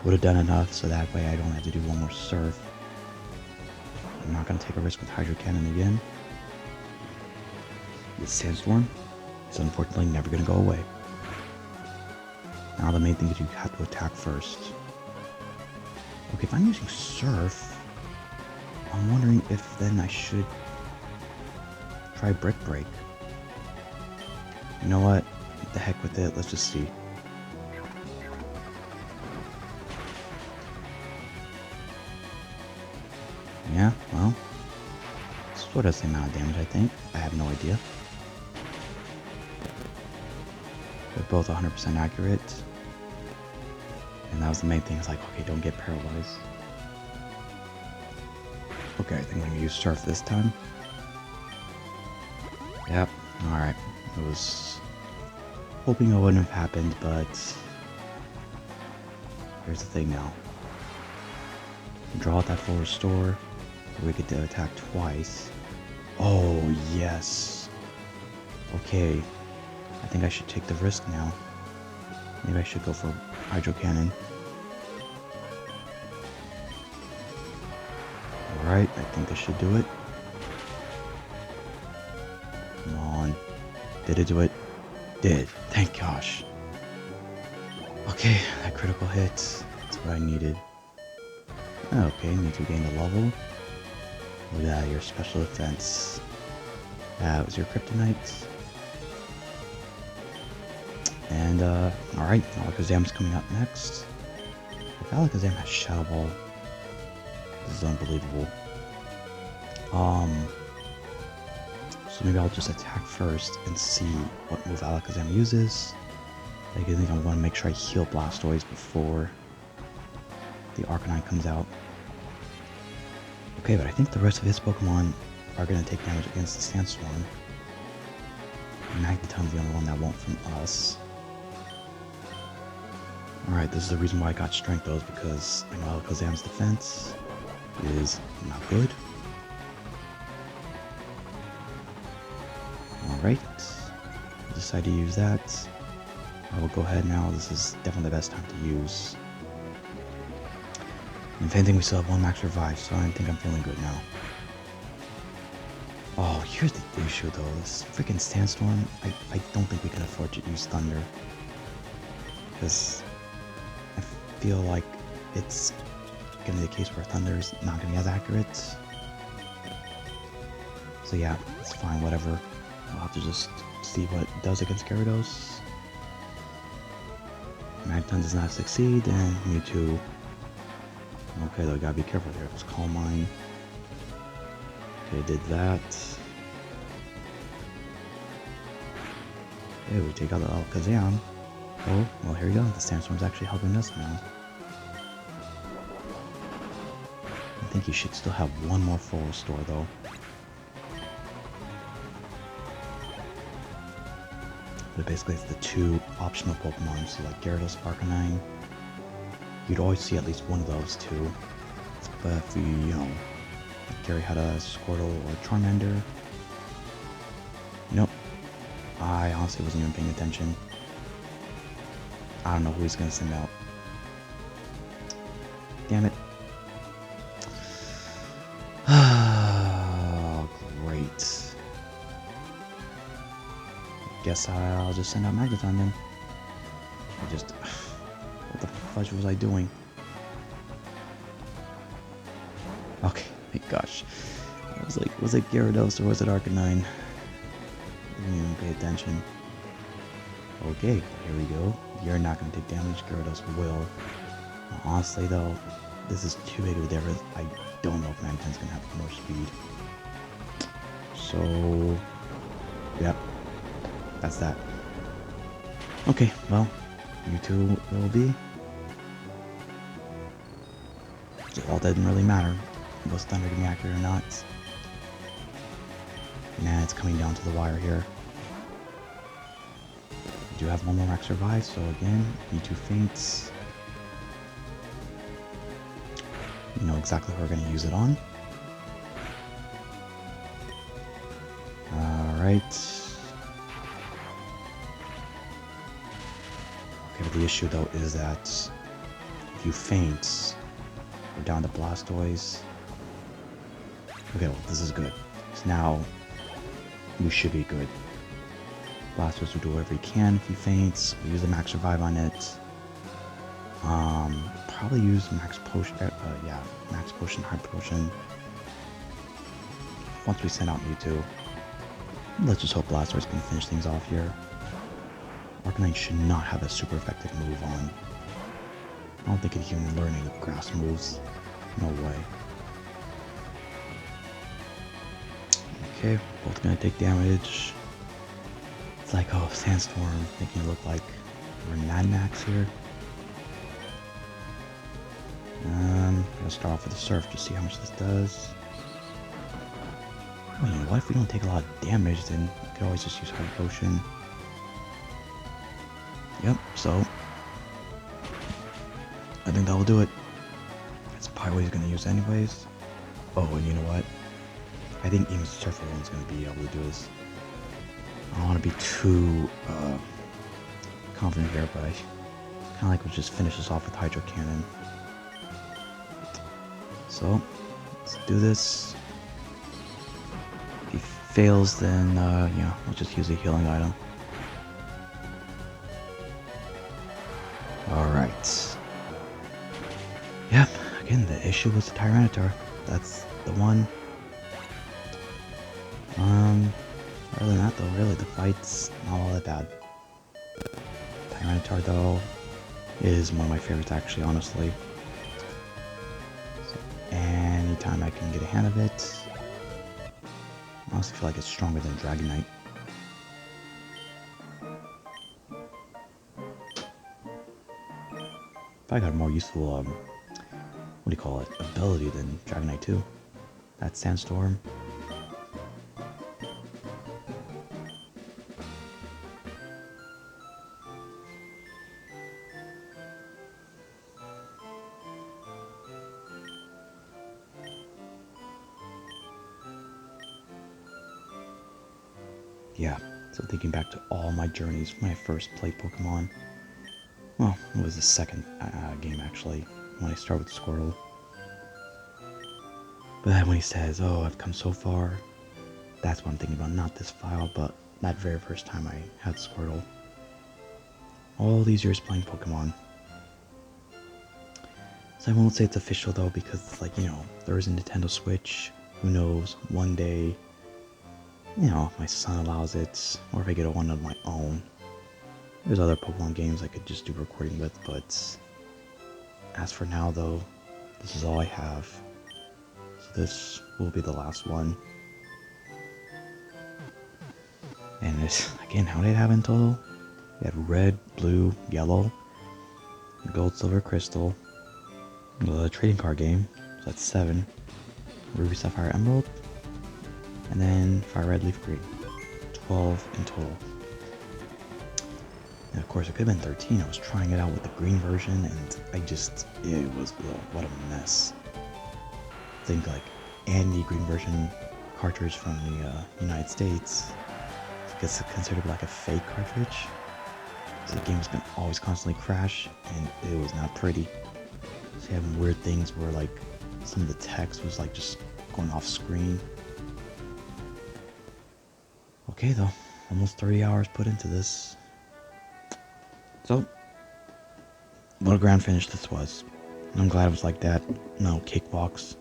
would have done enough, so that way I don't have to do one more Surf. I'm not gonna take a risk with Hydro Cannon again. This Sandstorm is unfortunately never gonna go away. Now the main thing is you have to attack first. Okay, if I'm using Surf, I'm wondering if then I should try Brick Break. You know what? The heck with it, let's just see. Yeah, well, sort of the same amount of damage, I think. I have no idea. They're both 100% accurate. And that was the main thing, is like, okay, don't get paralyzed. Okay, I think I'm gonna use Surf this time. Yep, alright. I was hoping it wouldn't have happened, but here's the thing now. Draw out that full restore. We get to attack twice. Oh, yes. Okay. I think I should take the risk now. Maybe I should go for Hydro Cannon. Alright, I think this should do it. Come on. Did it do it? Did. Thank gosh. Okay, that critical hit. That's what I needed. Okay, need to gain the level. Look at that, your special defense. That was your Kryptonite. And, alright, Alakazam's coming up next. If Alakazam has Shadow Ball, this is unbelievable. So maybe I'll just attack first and see what move Alakazam uses. I think I want to make sure I heal Blastoise before the Arcanine comes out. Okay, but I think the rest of his Pokemon are going to take damage against the Sandstorm. Magneton's the only one that won't from us. Alright, this is the reason why I got Strength though, is because Alakazam's defense is not good. Alright, I'll decide to use that. I will go ahead now, this is definitely the best time to use. And if anything, we still have one max revive, so I think I'm feeling good now. Oh, here's the issue though, this freaking Sandstorm, I don't think we can afford to use Thunder. Because I feel like it's gonna be the case where Thunder is not gonna be as accurate. So yeah, it's fine, whatever. I'll have to just see what it does against Gyarados. Magneton does not succeed, and Mewtwo. Okay, though, gotta be careful there. Let's Calm Mind. Okay, did that. Okay, we take out the Alakazam. Oh, well, here you go. The Sandstorm's actually helping us now. I think you should still have one more full restore, though. But basically, it's the two optional Pokemon, so like Gyarados, Arcanine. You'd always see at least one of those two. But if you know, if Gary had a Squirtle or a Charmander. Nope. I honestly wasn't even paying attention. I don't know who he's gonna send out. Damn it. Oh, great. Guess I'll just send out Magneton then. What the fudge was I doing? Okay, thank gosh. I was like, was it Gyarados or was it Arcanine? I didn't even pay attention. Okay, here we go. You're not going to take damage, Gyarados will. Now, honestly though, this is too big of a difference. I don't know if Magneton's going to have more speed. So, yep, that's that. Okay, well, Mewtwo it will be. So all that didn't really matter. Was Thunder gonna be accurate or not? Nah, it's coming down to the wire here. do have one more max revive, so again, E2 faints. You know exactly who we're going to use it on. Alright. Okay, but the issue though is that if you faint, we're down to Blastoise. Okay, well, this is good. So now, we should be good. Blastoise will do whatever he can if he faints. We use the max revive on it. Probably use max potion, max potion, hard potion. Once we send out Mewtwo. Let's just hope Blastoise can finish things off here. Arcanine should not have a super effective move on. I don't think it can even learn any grass moves. No way. Okay, both gonna take damage. It's like, oh, Sandstorm, making it look like we're Mad Max here. Gonna start off with the Surf to see how much this does. Well, you know what? If we don't take a lot of damage, then we could always just use Hard Potion. Yep, so I think that will do it. That's probably what he's gonna use anyways. Oh, and you know what? I think even Surf alone is gonna be able to do this. I don't want to be too confident here, but I kind of like we'll just finish this off with Hydro Cannon. So let's do this. If he fails, then yeah, we'll just use a healing item. Alright. Yep, again, the issue was the Tyranitar. That's the one. Other than that though, really, the fight's not all that bad. Tyranitar though is one of my favorites actually, honestly. So anytime I can get a hand of it, I honestly feel like it's stronger than Dragonite. I got a more useful, what do you call it, ability than Dragonite 2. That's Sandstorm. Yeah, so thinking back to all my journeys when I first played Pokemon. Well, it was the second game actually, when I started with Squirtle. But then when he says, oh, I've come so far, that's what I'm thinking about, not this file, but that very first time I had Squirtle. All these years playing Pokemon. So I won't say it's official though, because it's like, you know, there is a Nintendo Switch. Who knows, one day, you know, if my son allows it, or if I get one of my own. There's other Pokemon games I could just do recording with, but as for now though, this is all I have. So this will be the last one. And this, again, how did I have in total? We had red, blue, yellow, gold, silver, crystal, the trading card game, so that's 7, ruby, sapphire, emerald, and then fire, red, leaf, green. 12 in total. And of course, it could have been 13. I was trying it out with the green version, and it was, what a mess. I think like any green version cartridge from the United States gets considered like a fake cartridge. So the game's been always constantly crash, and it was not pretty. So you have weird things where like some of the text was like just going off screen. Okay though, almost 30 hours put into this. So, what a grand finish this was. And I'm glad it was like that. No cakewalks.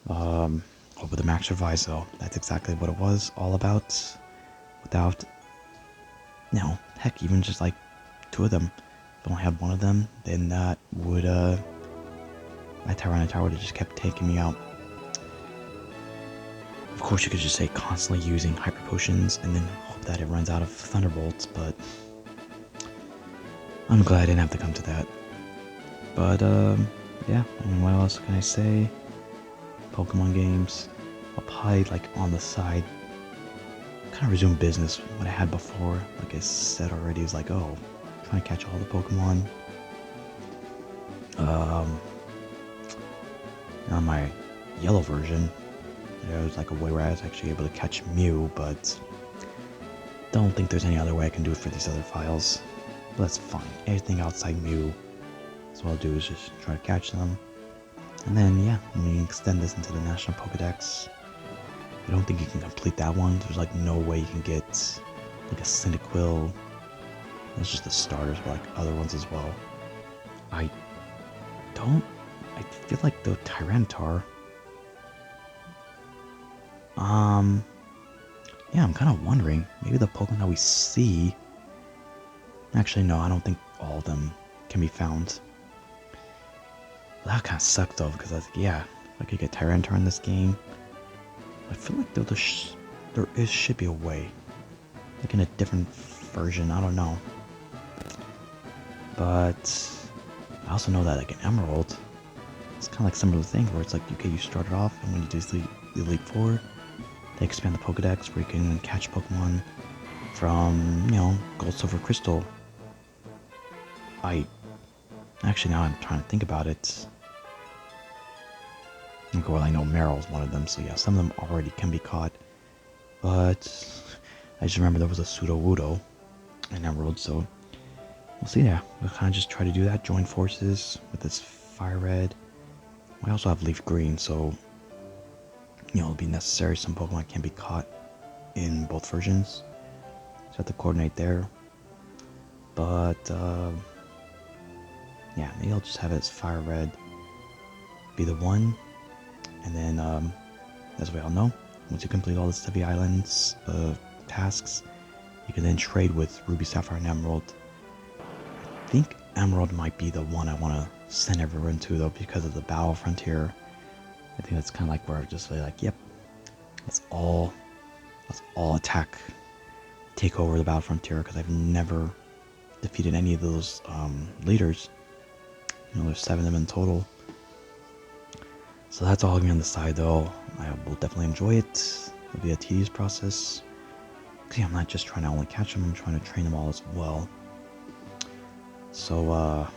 Over the max revise though, that's exactly what it was all about. Without, you know, heck, even just like 2 of them. If I only had 1 of them, then that would, my Tyranitar would have just kept taking me out. Of course, you could just say constantly using Hyper Potions and then hope that it runs out of Thunderbolts, but I'm glad I didn't have to come to that. But, yeah, I mean, what else can I say? Pokemon games, I'll probably, like, on the side, kind of resume business what I had before. Like I said already, is like, oh, trying to catch all the Pokemon. On my yellow version, there was like a way where I was actually able to catch Mew, but don't think there's any other way I can do it for these other files. But that's fine. Anything outside Mew, so what I'll do is just try to catch them. And then, yeah, when we extend this into the National Pokedex, I don't think you can complete that one. There's like no way you can get like a Cyndaquil. That's just the starters, but like other ones as well. I feel like the Tyranitar. Yeah, I'm kind of wondering. Maybe the Pokemon that we see. Actually, no, I don't think all of them can be found. Well, that kind of sucked though, because I was like, yeah, if I could get Tyranitar in this game, I feel like there should be a way, like in a different version. I don't know, but I also know that like in Emerald, it's kind of like some of the things where it's like, okay, you start it off, and when you do the Elite Four, they expand the Pokedex where you can catch Pokemon from, you know, Gold, Silver, Crystal. Actually, now I'm trying to think about it. Okay, well, I know Meryl's one of them, so yeah, some of them already can be caught. But I just remember there was a Sudowoodo in Emerald, so we'll see. Yeah, we'll kind of just try to do that, join forces with this Fire Red. We also have Leaf Green, so you know, it'll be necessary. Some Pokemon can be caught in both versions, so I have to coordinate there. But yeah, maybe I'll just have it as Fire Red be the one, and then as we all know, once you complete all the Stevie Islands tasks, you can then trade with Ruby, Sapphire, and Emerald. I think Emerald might be the one I want to send everyone to though, because of the Battle Frontier. I think that's kind of like where I'm just really like, yep, let's all attack, take over the Battle Frontier, because I've never defeated any of those leaders. You know, there's 7 of them in total. So that's all going to be on the side though. I will definitely enjoy it. It'll be a tedious process. Because yeah, I'm not just trying to only catch them, I'm trying to train them all as well. So, yeah,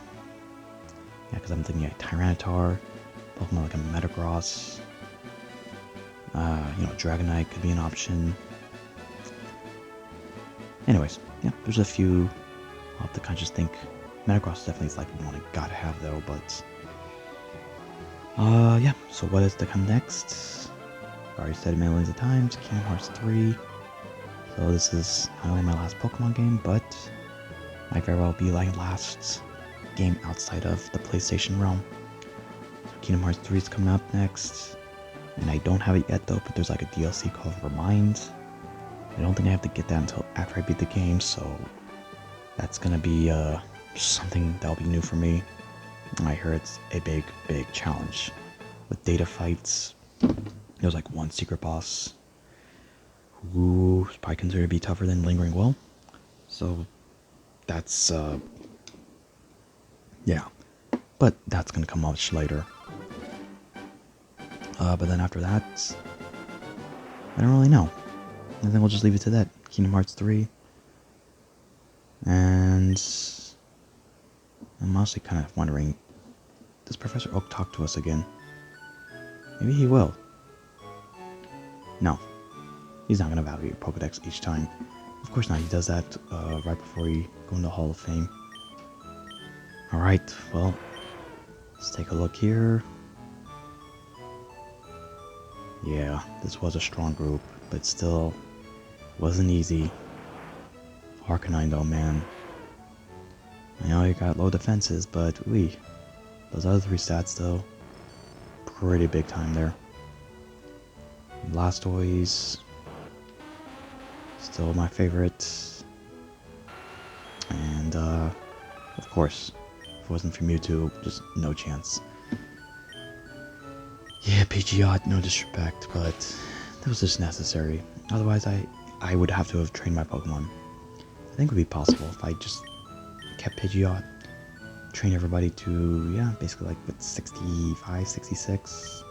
because I'm thinking like Tyranitar, Pokemon like a Metagross, you know, Dragonite could be an option. Anyways, yeah, there's a few. I'll have to kind of just think. Metagross definitely is like one I gotta have though, but yeah. So what is to come next? I already said it millions of times. Kingdom Hearts 3. So this is not only my last Pokemon game, but might very well be like last game outside of the PlayStation realm. So Kingdom Hearts 3 is coming up next, and I don't have it yet though. But there's like a DLC called Remind. I don't think I have to get that until after I beat the game, so that's gonna be something that'll be new for me. I hear it's a big challenge with data fights. There's like one secret boss who is probably considered to be tougher than Lingering Will. So that's yeah, but that's gonna come much later. But then after that, I don't really know. I think we'll just leave it to that. Kingdom Hearts 3. And I'm honestly kind of wondering, does Professor Oak talk to us again? Maybe he will. No. He's not going to value your Pokedex each time. Of course not. He does that right before you go into the Hall of Fame. Alright, well, let's take a look here. Yeah, this was a strong group, but still wasn't easy. Arcanine though, man. I know you got low defenses, but those other 3 stats though, pretty big time there. Blastoise, still my favorite. And of course, if it wasn't for Mewtwo, just no chance. Yeah, Pidgeot, no disrespect, but that was just necessary. Otherwise, I would have to have trained my Pokemon. I think it would be possible if I just kept Pidgeot, train everybody to, yeah, basically like with 65, 66.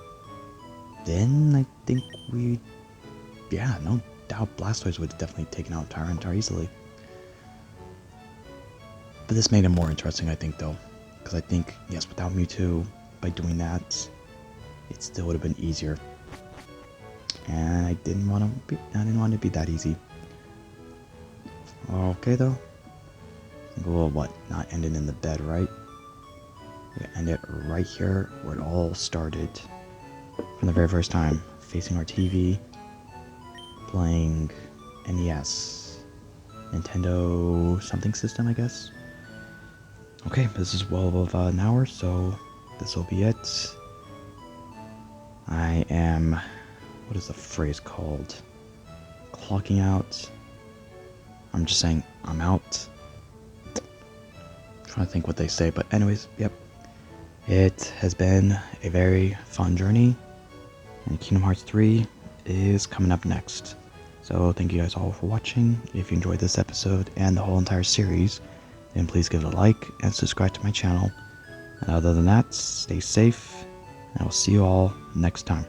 Then I think we, yeah, no doubt Blastoise would have definitely taken out Tyranitar easily. But this made it more interesting, I think, though. Because I think, yes, without Mewtwo, by doing that, it still would have been easier. And I didn't want it to be that easy. Okay, though. I think we'll, not end it in the bed, right? We end it right here where it all started. From the very first time, facing our TV, playing NES, Nintendo something system, I guess. Okay, this is well over an hour, so this will be it. I am, what is the phrase called? Clocking out. I'm just saying I'm out. I'm trying to think what they say, but anyways, yep. It has been a very fun journey, and Kingdom Hearts 3 is coming up next. So thank you guys all for watching. If you enjoyed this episode and the whole entire series, then please give it a like and subscribe to my channel. And other than that, stay safe, and I will see you all next time.